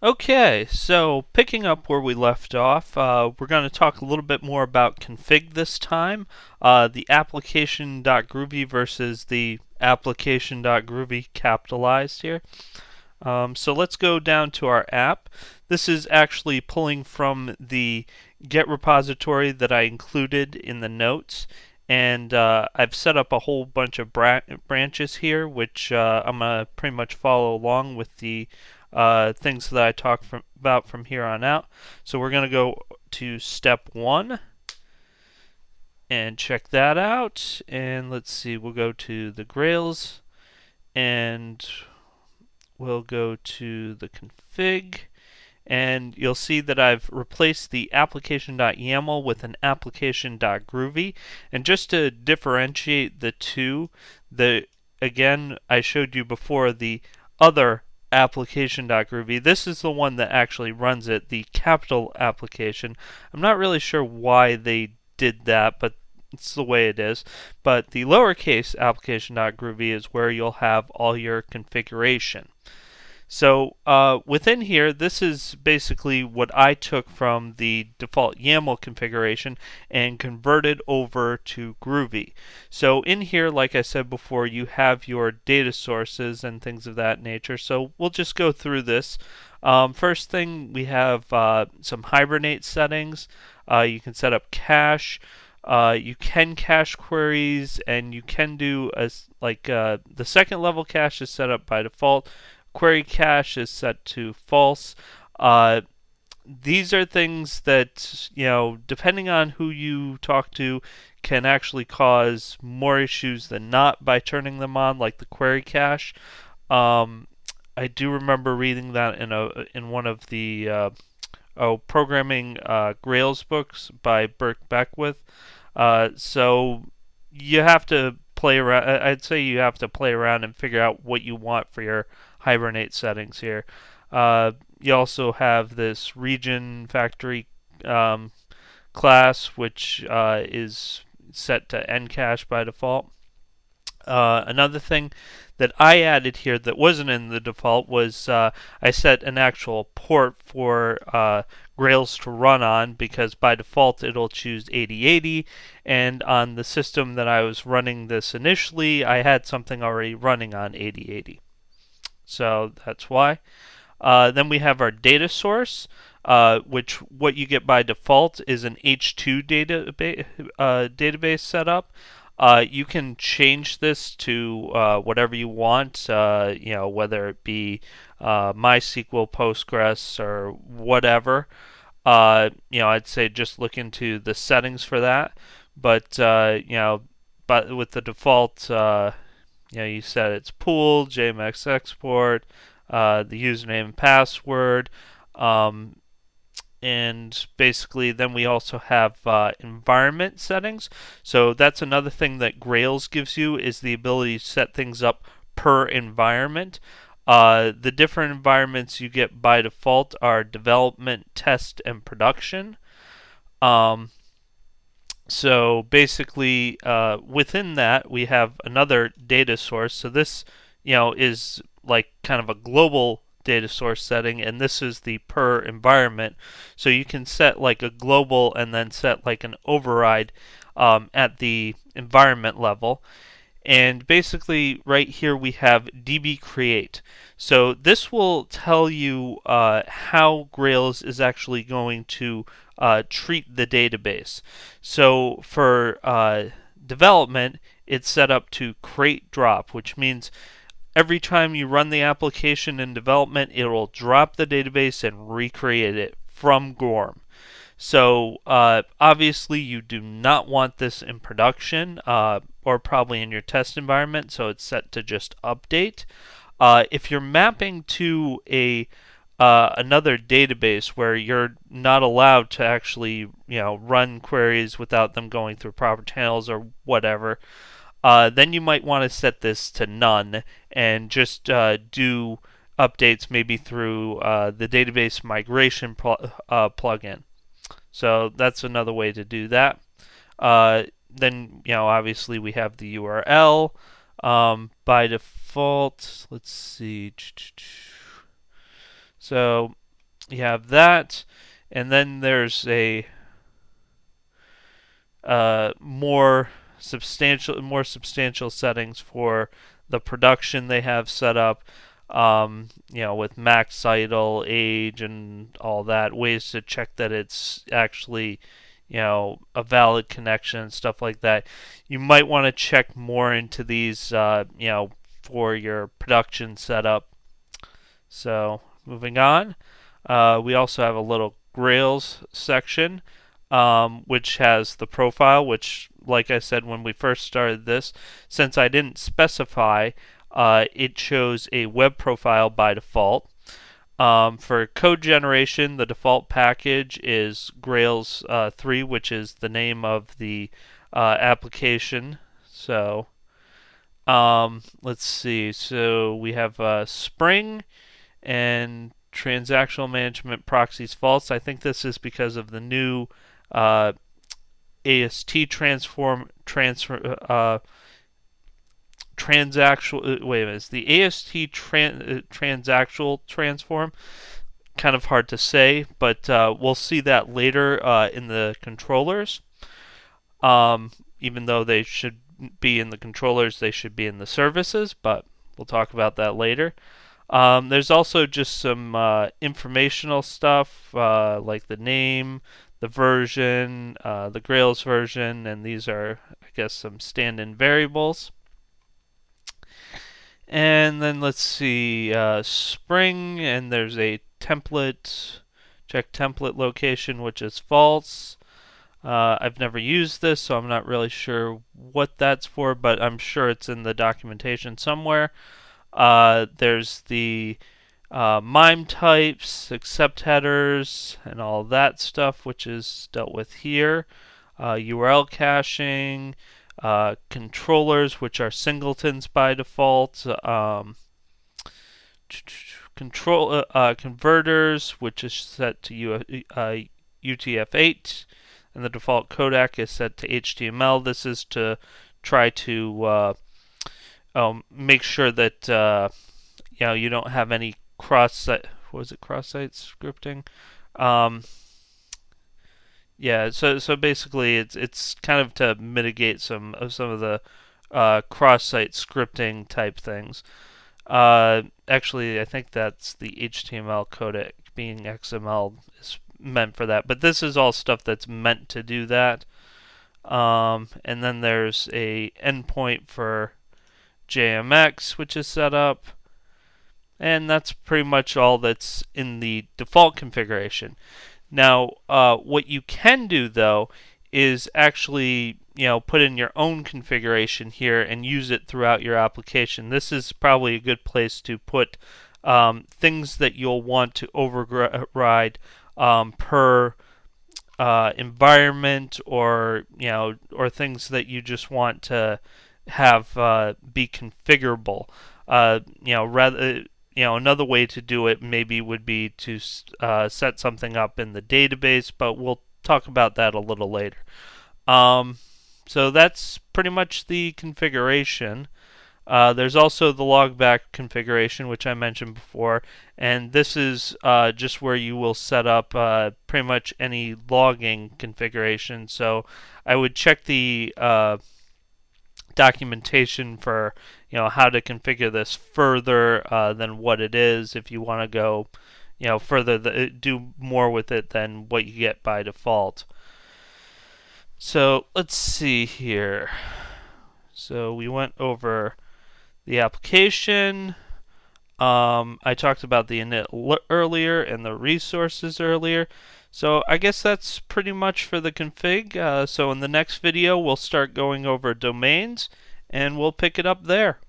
Okay, so picking up where we left off, we're going to talk a little bit more about config this time, the application.groovy versus the application.groovy capitalized here. So let's go down to our app. This is actually pulling from the Git repository that I included in the notes. And I've set up a whole bunch of branches here, which I'm going to pretty much follow along with the things that I talk about from here on out. So we're going to go to step 1 and check that out. And let's see, we'll go to the Grails and we'll go to the config, and you'll see that I've replaced the application.yaml with an application.groovy. And just to differentiate the two, again, I showed you before the other application.groovy. This is the one that actually runs it, the capital application. I'm not really sure why they did that, but it's the way it is. But the lowercase application.groovy is where you'll have all your configuration. So within here, this is basically what I took from the default YAML configuration and converted over to Groovy. So in here, like I said before, you have your data sources and things of that nature. So we'll just go through this. First thing, we have some Hibernate settings. You can set up cache. You can cache queries, and you can do the second level cache is set up by default. Query cache is set to false. These are things that, depending on who you talk to, can actually cause more issues than not by turning them on, like the query cache. I do remember reading that in one of the programming Grails books by Burke Beckwith. So you have to play around. I'd say you have to play around and figure out what you want for your Hibernate settings here. You also have this region factory class, which is set to ncache by default. Another thing that I added here that wasn't in the default was I set an actual port for Grails to run on, because by default it'll choose 8080, and on the system that I was running this initially, I had something already running on 8080. So that's why. Then we have our data source, which what you get by default is an H2 database setup. You can change this to whatever you want, whether it be MySQL, Postgres, or whatever. I'd say just look into the settings for that. But but with the default, you set its pool, JMX export, the username and password, and basically then we also have environment settings. So that's another thing that Grails gives you, is the ability to set things up per environment. The different environments you get by default are development, test, and production. So basically, within that, we have another data source. So this, is like kind of a global data source setting, and this is the per environment. So you can set like a global and then set like an override at the environment level. And basically, right here we have db create. So this will tell you how Grails is actually going to treat the database. So for development, it's set up to create drop, which means every time you run the application in development, it will drop the database and recreate it from GORM. So obviously you do not want this in production or probably in your test environment, so it's set to just update. If you're mapping to another database where you're not allowed to actually run queries without them going through proper channels or whatever, then you might want to set this to none and just do updates maybe through the database migration plugin. So that's another way to do that. Then obviously we have the URL. By default, let's see. So you have that, and then there's a more substantial settings for the production they have set up. With max idle, age, and all that, ways to check that it's actually, a valid connection and stuff like that. You might want to check more into these, for your production setup. So, moving on, we also have a little Grails section, which has the profile, which, like I said when we first started this, since I didn't specify, it shows a web profile by default. For code generation, the default package is Grails 3, which is the name of the application. So, let's see. So we have Spring and transactional management proxies false. I think this is because of the new AST transform transfer transactional. Wait a minute, is the AST transactional transform? Kind of hard to say, but we'll see that later in the controllers. Even though they should be in the controllers, they should be in the services, but we'll talk about that later. There's also just some informational stuff like the name, the version, the Grails version, and these are, I guess, some stand-in variables. And then let's see, Spring, and there's a template, check template location, which is false. I've never used this, so I'm not really sure what that's for, but I'm sure it's in the documentation somewhere. There's the MIME types, accept headers, and all that stuff, which is dealt with here. URL caching, controllers, which are singletons by default. Converters, which is set to UTF-8, and the default codec is set to HTML. This is to try to make sure that you don't have any cross-site. Was it cross-site scripting? So basically, it's kind of to mitigate some of the cross-site scripting type things. Actually, I think that's the HTML codec, being XML is meant for that. But this is all stuff that's meant to do that. And then there's a endpoint for JMX, which is set up. And that's pretty much all that's in the default configuration. Now, what you can do, though, is actually put in your own configuration here and use it throughout your application. This is probably a good place to put things that you'll want to override per environment, or things that you just want to have be configurable. Another way to do it maybe would be to set something up in the database, but we'll talk about that a little later. So that's pretty much the configuration. There's also the logback configuration, which I mentioned before, and this is just where you will set up pretty much any logging configuration. So I would check the documentation for how to configure this further than what it is, if you want to go further, do more with it than what you get by default. So let's see here. So we went over the application. I talked about the init earlier and the resources earlier. So I guess that's pretty much for the config. So in the next video, we'll start going over domains, and we'll pick it up there.